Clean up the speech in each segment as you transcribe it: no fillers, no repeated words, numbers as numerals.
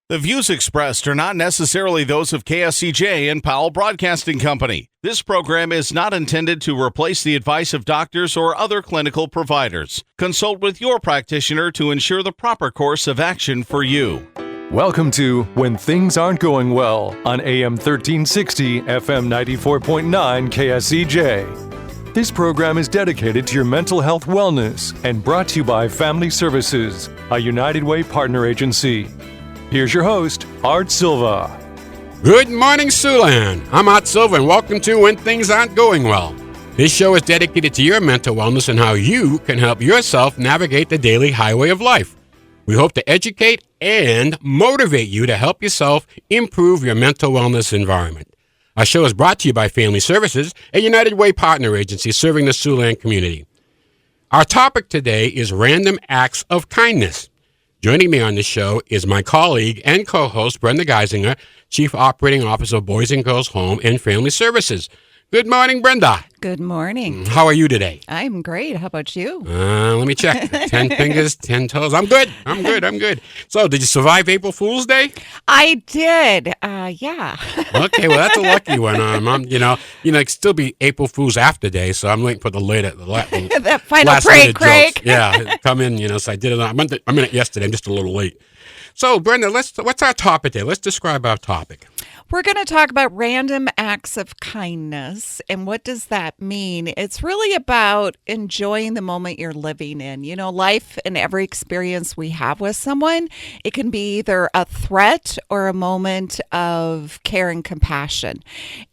The views expressed are not necessarily those of KSCJ and Powell Broadcasting Company. This program is not intended to replace the advice of doctors or other clinical providers. Consult with your practitioner to ensure the proper course of action for you. Welcome to When Things Aren't Going Well on AM 1360, FM 94.9 KSCJ. This program is dedicated to your mental health wellness and brought to you by Family Services, a United Way partner agency. Here's your host, Art Silva. Good morning, Siouxland. I'm Art Silva, and welcome to When Things Aren't Going Well. This show is dedicated to your mental wellness and how you can help yourself navigate the daily highway of life. We hope to educate and motivate you to help yourself improve your mental wellness environment. Our show is brought to you by Family Services, a United Way partner agency serving the Siouxland community. Our topic today is random acts of kindness. Joining me on the show is my colleague and co-host, Brenda Geisinger, Chief Operating Officer of Boys and Girls Home and Family Services. Good morning, Brenda. Good morning. How are you today? I'm great. How about you? Let me check. 10 fingers, 10 toes. I'm good. So, did you survive April Fool's Day? I did. Yeah. Okay, well, that's a lucky one. It still be April Fool's after day, so I'm waiting for the that final prank, Craig. Yeah, come in, so I did it. I'm in it yesterday. I'm just a little late. So, Brenda, what's our topic today? Let's describe our topic. We're going to talk about random acts of kindness. And what does that mean? It's really about enjoying the moment you're living in. You know, life and every experience we have with someone, it can be either a threat or a moment of care and compassion.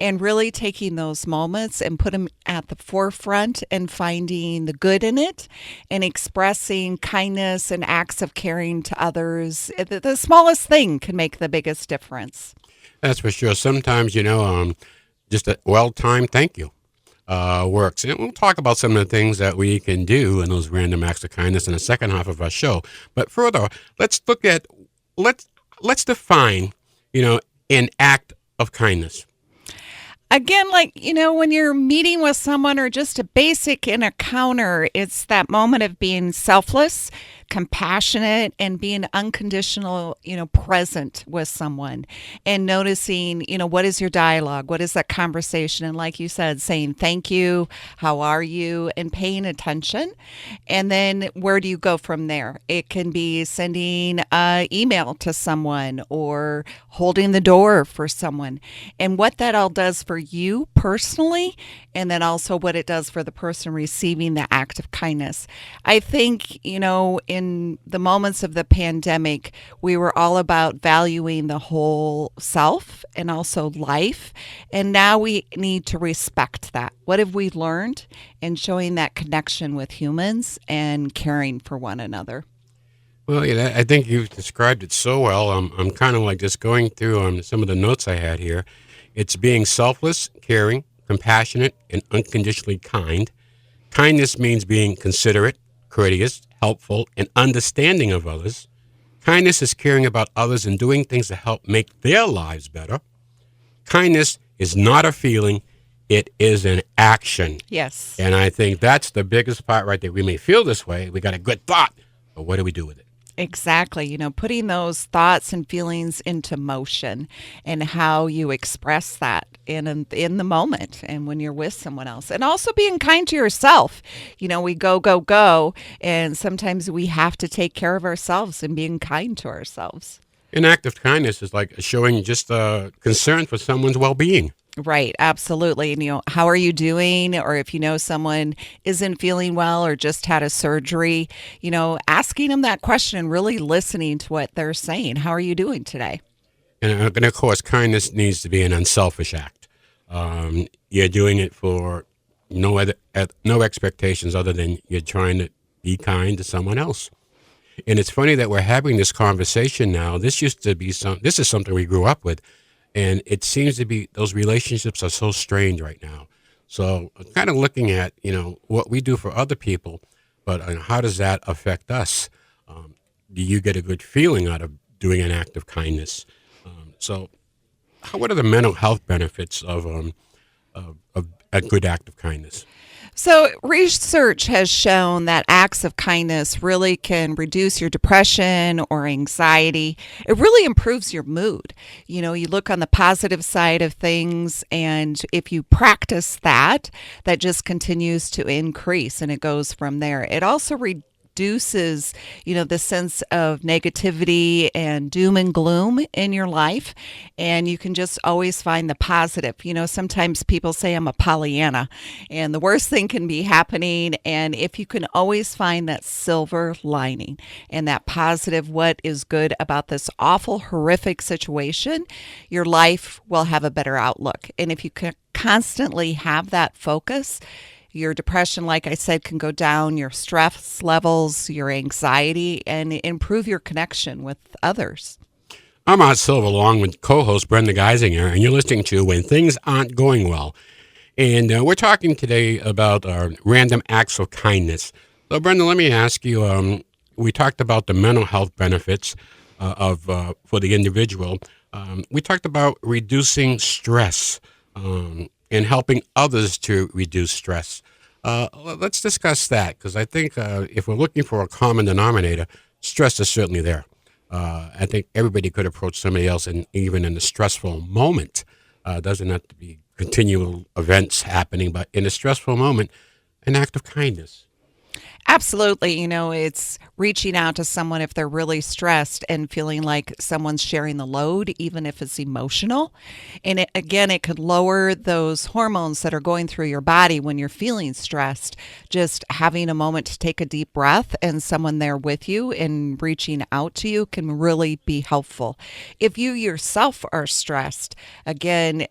And really taking those moments and put them at the forefront and finding the good in it and expressing kindness and acts of caring to others. The smallest thing can make the biggest difference. That's for sure. Sometimes, just a well-timed thank you works. And we'll talk about some of the things that we can do in those random acts of kindness in the second half of our show. But further, let's define, an act of kindness. Again, when you're meeting with someone or just a basic encounter, it's that moment of being selfless, compassionate, and being unconditional, present with someone and noticing, what is your dialogue? What is that conversation? And like you said, saying thank you, how are you, and paying attention. And then where do you go from there? It can be sending an email to someone or holding the door for someone. And what that all does for you personally, and then also what it does for the person receiving the act of kindness. I think, in the moments of the pandemic, we were all about valuing the whole self and also life. And now we need to respect that. What have we learned in showing that connection with humans and caring for one another? Well, yeah, I think you've described it so well. I'm kind of like just going through some of the notes I had here. It's being selfless, caring, compassionate, and unconditionally kind. Kindness means being considerate, courteous, helpful, and understanding of others. Kindness is caring about others and doing things to help make their lives better. Kindness is not a feeling, it is an action. Yes. And I think that's the biggest part right there. We may feel this way, we got a good thought, but what do we do with it? Exactly. Putting those thoughts and feelings into motion and how you express that in the moment and when you're with someone else. And also being kind to yourself. We go, and sometimes we have to take care of ourselves and being kind to ourselves. An act of kindness is like showing just concern for someone's well-being. Right, absolutely. And, how are you doing? Or if someone isn't feeling well or just had a surgery, asking them that question and really listening to what they're saying. How are you doing today? And of course, kindness needs to be an unselfish act. You're doing it for no expectations other than you're trying to be kind to someone else. And it's funny that we're having this conversation now. This is something we grew up with. And it seems to be those relationships are so strained right now. So kind of looking at, what we do for other people, but how does that affect us? Do you get a good feeling out of doing an act of kindness? What are the mental health benefits of a good act of kindness? So, research has shown that acts of kindness really can reduce your depression or anxiety. It really improves your mood. You look on the positive side of things, and if you practice that, that just continues to increase and it goes from there. It also reduces, the sense of negativity and doom and gloom in your life. And you can just always find the positive. Sometimes people say I'm a Pollyanna and the worst thing can be happening. And if you can always find that silver lining and that positive, what is good about this awful, horrific situation, your life will have a better outlook. And if you can constantly have that focus, your depression, like I said, can go down, your stress levels, your anxiety, and improve your connection with others. I'm Art Silva, along with co-host Brenda Geisinger, and you're listening to When Things Aren't Going Well. And we're talking today about random acts of kindness. So, Brenda, let me ask you, we talked about the mental health benefits for the individual. We talked about reducing stress and helping others to reduce stress. Let's discuss that, because I think if we're looking for a common denominator, stress is certainly there. I think everybody could approach somebody else, and even in a stressful moment, doesn't have to be continual events happening, but in a stressful moment, an act of kindness. Absolutely. It's reaching out to someone if they're really stressed and feeling like someone's sharing the load, even if it's emotional. And it could lower those hormones that are going through your body when you're feeling stressed. Just having a moment to take a deep breath and someone there with you and reaching out to you can really be helpful. If you yourself are stressed, again,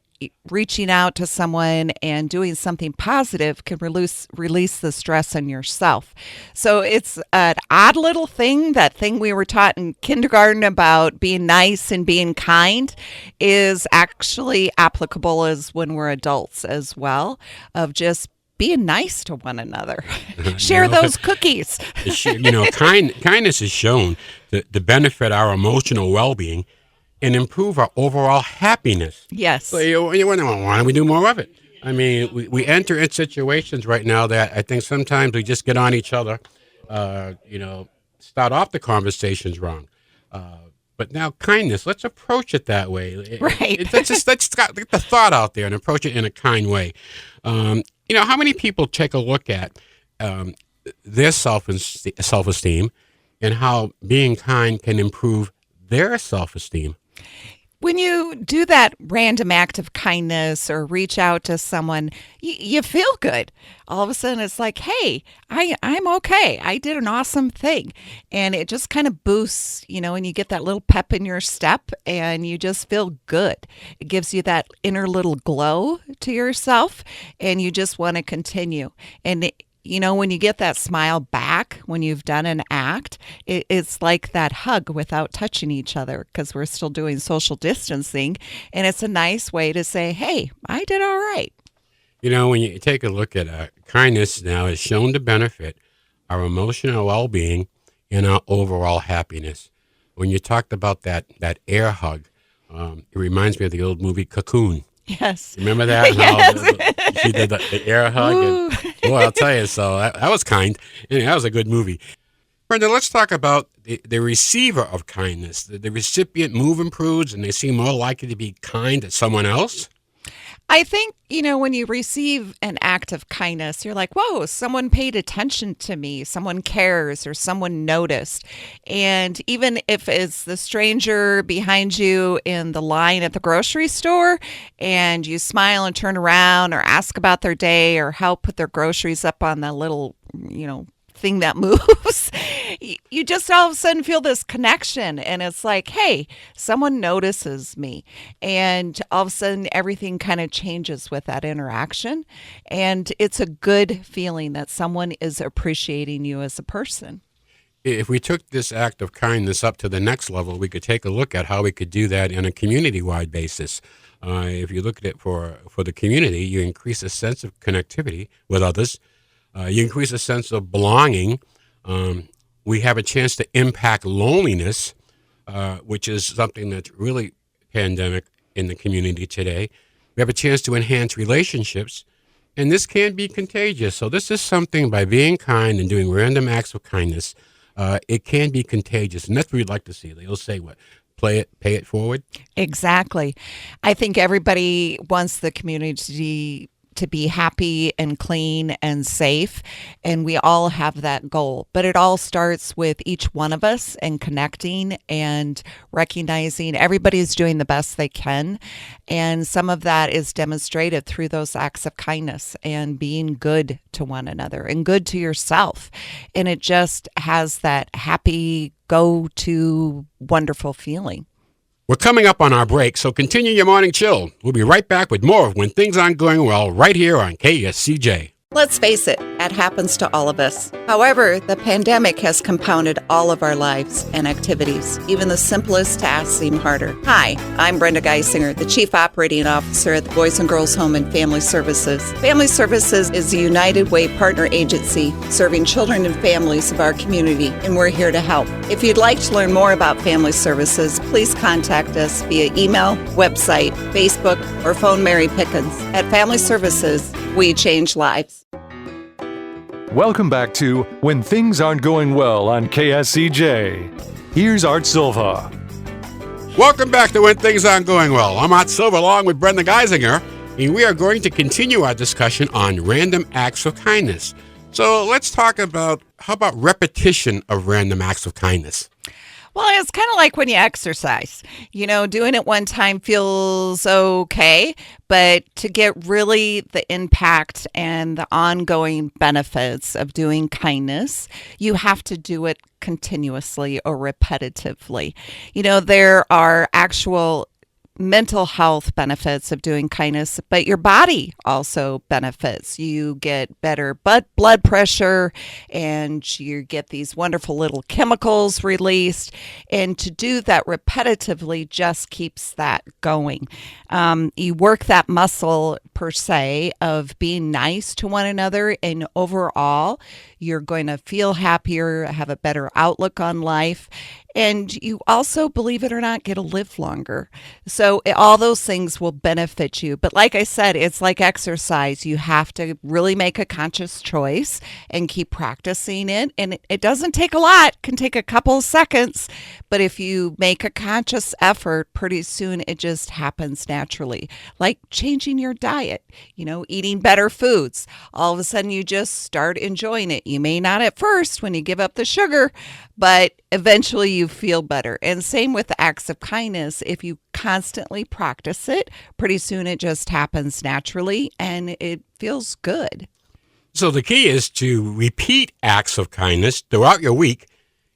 reaching out to someone and doing something positive can release the stress on yourself. So it's an odd little thing. That thing we were taught in kindergarten about being nice and being kind is actually applicable as when we're adults as well, of just being nice to one another. Share those cookies. Kindness is shown to benefit our emotional well-being and improve our overall happiness. Yes. So you wonder, well, why don't we do more of it? I mean, we enter in situations right now that I think sometimes we just get on each other, start off the conversations wrong. But now kindness, let's approach it that way. Right. Let's get the thought out there and approach it in a kind way. How many people take a look at their self-esteem and how being kind can improve their self-esteem? When you do that random act of kindness or reach out to someone, you feel good. All of a sudden, it's like, hey, I'm okay. I did an awesome thing. And it just kind of boosts, and you get that little pep in your step and you just feel good. It gives you that inner little glow to yourself and you just want to continue. And when you get that smile back when you've done an act, it's like that hug without touching each other, because we're still doing social distancing. And it's a nice way to say, hey, I did all right. When you take a look at kindness now, is shown to benefit our emotional well-being and our overall happiness. When you talked about that air hug, it reminds me of the old movie Cocoon. Yes. Remember that? Yes. She did the air hug. And, I'll tell you, so that was kind. That was a good movie. Brenda, let's talk about the receiver of kindness. The recipient move improves and they seem more likely to be kind to someone else. I think, when you receive an act of kindness, you're like, whoa, someone paid attention to me, someone cares, or someone noticed. And even if it's the stranger behind you in the line at the grocery store and you smile and turn around or ask about their day or help put their groceries up on that little, thing that moves, you just all of a sudden feel this connection, and it's like, hey, someone notices me, and all of a sudden everything kind of changes with that interaction, and it's a good feeling that someone is appreciating you as a person. If we took this act of kindness up to the next level, we could take a look at how we could do that in a community-wide basis. If you look at it for the community, you increase a sense of connectivity with others. You increase a sense of belonging. We have a chance to impact loneliness, which is something that's really pandemic in the community today. We have a chance to enhance relationships, And this can be contagious. So this is something, by being kind and doing random acts of kindness, it can be contagious. And that's what we'd like to see. They'll say what? Pay it forward? Exactly. I think everybody wants the community to be happy and clean and safe, and we all have that goal. But it all starts with each one of us and connecting and recognizing everybody's doing the best they can. And some of that is demonstrated through those acts of kindness and being good to one another and good to yourself. And it just has that happy, go-to, wonderful feeling. We're coming up on our break, so continue your morning chill. We'll be right back with more of When Things Aren't Going Well right here on KSCJ. Let's face it, that happens to all of us. However, the pandemic has compounded all of our lives and activities. Even the simplest tasks seem harder. Hi, I'm Brenda Geisinger, the Chief Operating Officer at the Boys and Girls Home and Family Services. Family Services is a United Way partner agency serving children and families of our community, and we're here to help. If you'd like to learn more about Family Services, please contact us via email, website, Facebook, or phone Mary Pickens. At Family Services, we change lives. Welcome back to When Things Aren't Going Well on KSCJ. Here's Art Silva. Welcome back to When Things Aren't Going Well. I'm Art Silva along with Brenda Geisinger, and we are going to continue our discussion on random acts of kindness. So let's talk about, how about repetition of random acts of kindness? Well, it's kind of like when you exercise. You know, doing it one time feels okay, but to get really the impact and the ongoing benefits of doing kindness, you have to do it continuously or repetitively. You know, there are actual mental health benefits of doing kindness, but your body also benefits. You get better blood pressure, and you get these wonderful little chemicals released. And to do that repetitively just keeps that going. You work that muscle, per se, of being nice to one another, and overall, you're going to feel happier, have a better outlook on life. And you also, believe it or not, get to live longer. So all those things will benefit you. But like I said, it's like exercise. You have to really make a conscious choice and keep practicing it. And it doesn't take a lot. It can take a couple of seconds. But if you make a conscious effort, pretty soon it just happens naturally. Like changing your diet, you know, eating better foods. All of a sudden you just start enjoying it. You may not at first when you give up the sugar, but eventually you feel better. And same with the acts of kindness. If you constantly practice it, pretty soon it just happens naturally and it feels good. So the key is to repeat acts of kindness throughout your week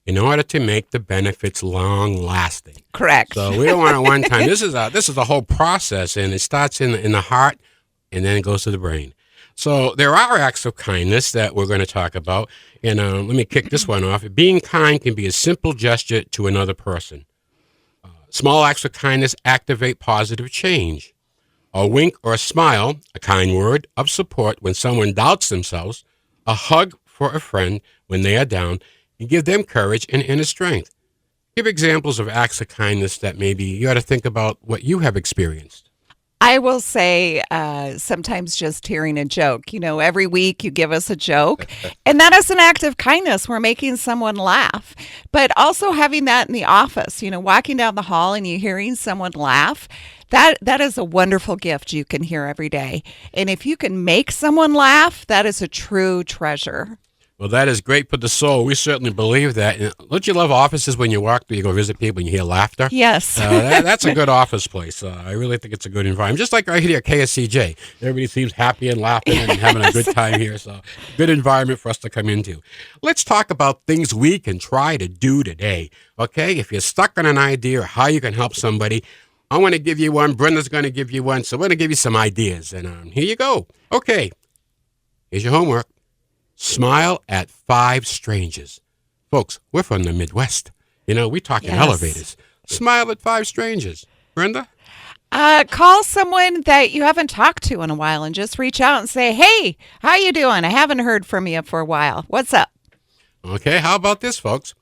in order to make the benefits long-lasting. Correct. So we don't want it one time. This is a whole process, and it starts in the heart, and then it goes to the brain. So there are acts of kindness that we're going to talk about, and let me kick this one off. Being kind can be a simple gesture to another person. Small acts of kindness activate positive change. A wink or a smile, a kind word of support when someone doubts themselves, a hug for a friend when they are down, and give them courage and inner strength. Give examples of acts of kindness that maybe you ought to think about what you have experienced. I will say sometimes just hearing a joke. You know, every week you give us a joke, and that is an act of kindness. We're making someone laugh. But also having that in the office, you know, walking down the hall and you hearing someone laugh, that is a wonderful gift you can hear every day. And if you can make someone laugh, that is a true treasure. Well, that is great for the soul. We certainly believe that. And don't you love offices when you walk through, you go visit people and you hear laughter? Yes. That's a good office place. I really think it's a good environment. Just like right here at KSCJ. Everybody seems happy and laughing and having a good time here. So good environment for us to come into. Let's talk about things we can try to do today. Okay? If you're stuck on an idea or how you can help somebody, I want to give you one. Brenda's going to give you one. So we're going to give you some ideas. And here you go. Okay. Here's your homework. Smile at 5 strangers. Folks, we're from the Midwest. You know, we talk in elevators. Smile at 5 strangers. Brenda? Call someone that you haven't talked to in a while and just reach out and say, hey, how you doing? I haven't heard from you for a while. What's up? Okay, how about this, folks?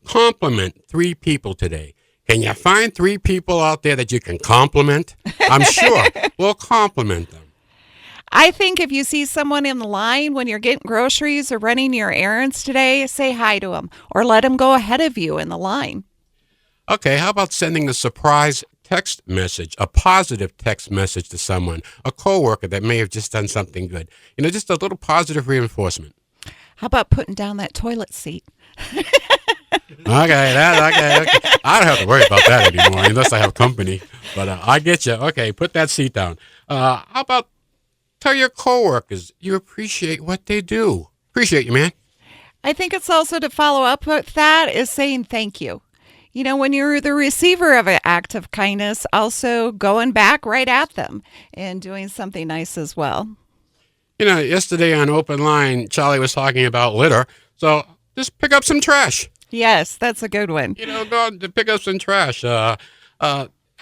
Compliment 3 people today. Can you find 3 people out there that you can compliment? I'm sure. We'll compliment them. I think if you see someone in the line when you're getting groceries or running your errands today, say hi to them or let them go ahead of you in the line. Okay, how about sending a surprise text message, a positive text message to someone, a coworker that may have just done something good? Just a little positive reinforcement. How about putting down that toilet seat? Okay. I don't have to worry about that anymore unless I have company. But I get you. Okay, put that seat down. How about tell your coworkers you appreciate what they do? Appreciate you, man. I think it's also to follow up with that is saying thank you. When you're the receiver of an act of kindness, also going back right at them and doing something nice as well. Yesterday on Open Line, Charlie was talking about litter. So just pick up some trash. Yes, that's a good one. Go out to pick up some trash. I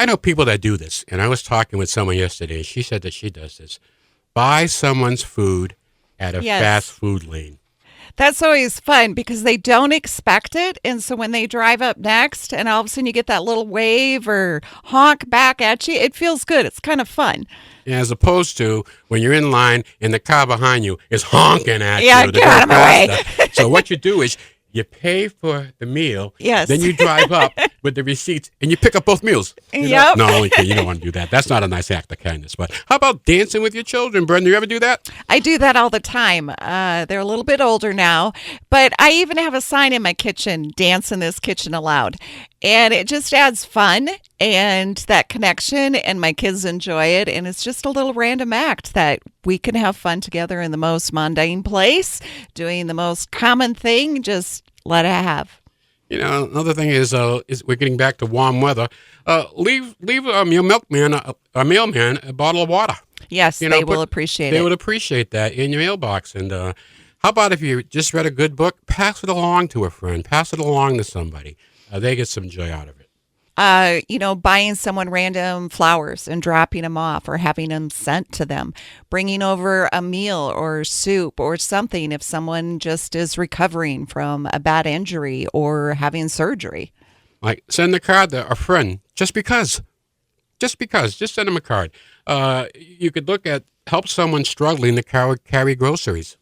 know people that do this, and I was talking with someone yesterday, and she said that she does this. Buy someone's food at a fast food lane. That's always fun because they don't expect it. And so when they drive up next and all of a sudden you get that little wave or honk back at you, it feels good. It's kind of fun. As opposed to when you're in line and the car behind you is honking at you. Yeah, get out of my way. So what you do is you pay for the meal. Yes. Then you drive up with the receipts and you pick up both meals. Yep. No, you don't want to do that. That's not a nice act of kindness. But how about dancing with your children, Brenda? You ever do that? I do that all the time. They're a little bit older now, but I even have a sign in my kitchen, dance in this kitchen aloud. And it just adds fun and that connection, and my kids enjoy it. And it's just a little random act that we can have fun together in the most mundane place, doing the most common thing, just let it have. Another thing is we're getting back to warm weather. Leave your milkman, a mailman, a bottle of water. Yes, they will appreciate it. They would appreciate that in your mailbox. And how about if you just read a good book, pass it along to a friend, pass it along to somebody. They get some joy out of it. Buying someone random flowers and dropping them off or having them sent to them, bringing over a meal or soup or something if someone just is recovering from a bad injury or having surgery. Like send a card to a friend just because. Just send them a card. You could look at help someone struggling to carry groceries.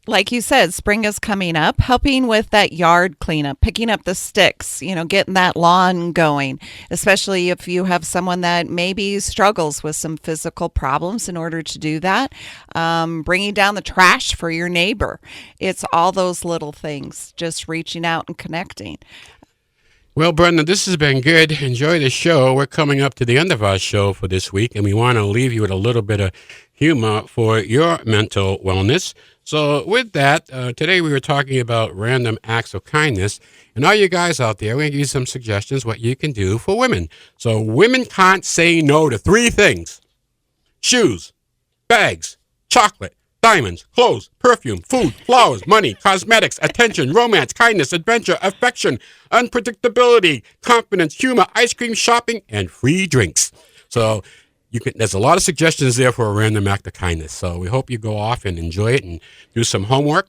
Like you said, spring is coming up, helping with that yard cleanup, picking up the sticks, getting that lawn going, especially if you have someone that maybe struggles with some physical problems in order to do that. Bringing down the trash for your neighbor. It's all those little things, just reaching out and connecting. Well, Brenda, this has been good. Enjoy the show. We're coming up to the end of our show for this week, and we want to leave you with a little bit of humor for your mental wellness. So with that, today we were talking about random acts of kindness. And all you guys out there, we're going to give you some suggestions what you can do for women. So women can't say no to 3 things. Shoes, bags, chocolate, diamonds, clothes, perfume, food, flowers, money, cosmetics, attention, romance, kindness, adventure, affection, unpredictability, confidence, humor, ice cream, shopping, and free drinks. So there's a lot of suggestions there for a random act of kindness. So we hope you go off and enjoy it and do some homework.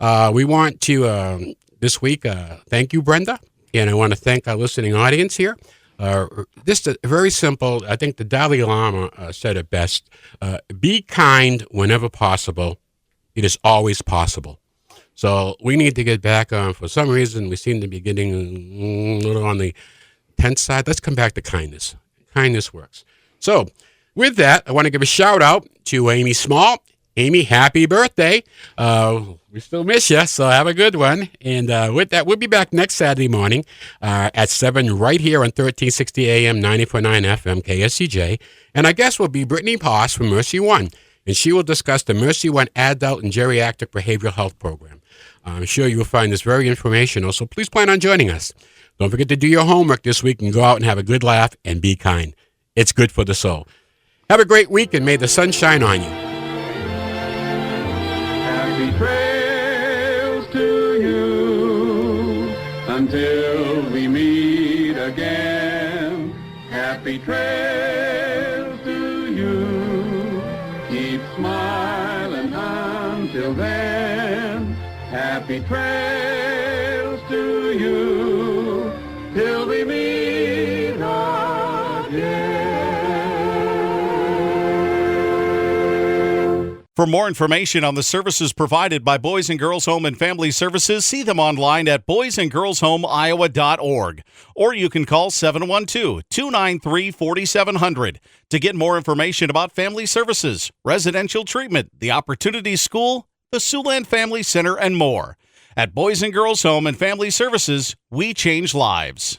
We want to, this week, thank you, Brenda. And I want to thank our listening audience here. Just a very simple, I think the Dalai Lama said it best. Be kind whenever possible. It is always possible. So we need to get back on. For some reason, we seem to be getting a little on the tense side. Let's come back to kindness. Kindness works. So with that, I want to give a shout out to Amy Small. Amy, happy birthday. We still miss you, so have a good one. And with that, we'll be back next Saturday morning at 7 right here on 1360 AM, 90.9 FM, KSCJ. And our guest will be Brittany Poss from Mercy One, and she will discuss the Mercy One Adult and Geriatric Behavioral Health Program. I'm sure you will find this very informational, so please plan on joining us. Don't forget to do your homework this week and go out and have a good laugh and be kind. It's good for the soul. Have a great week, and may the sun shine on you. Happy trails to you until we meet again. Happy trails to you. Keep smiling until then. Happy trails to you till we meet again. For more information on the services provided by Boys and Girls Home and Family Services, see them online at boysandgirlshomeiowa.org. Or you can call 712-293-4700 to get more information about family services, residential treatment, the Opportunity School, the Siouxland Family Center, and more. At Boys and Girls Home and Family Services, we change lives.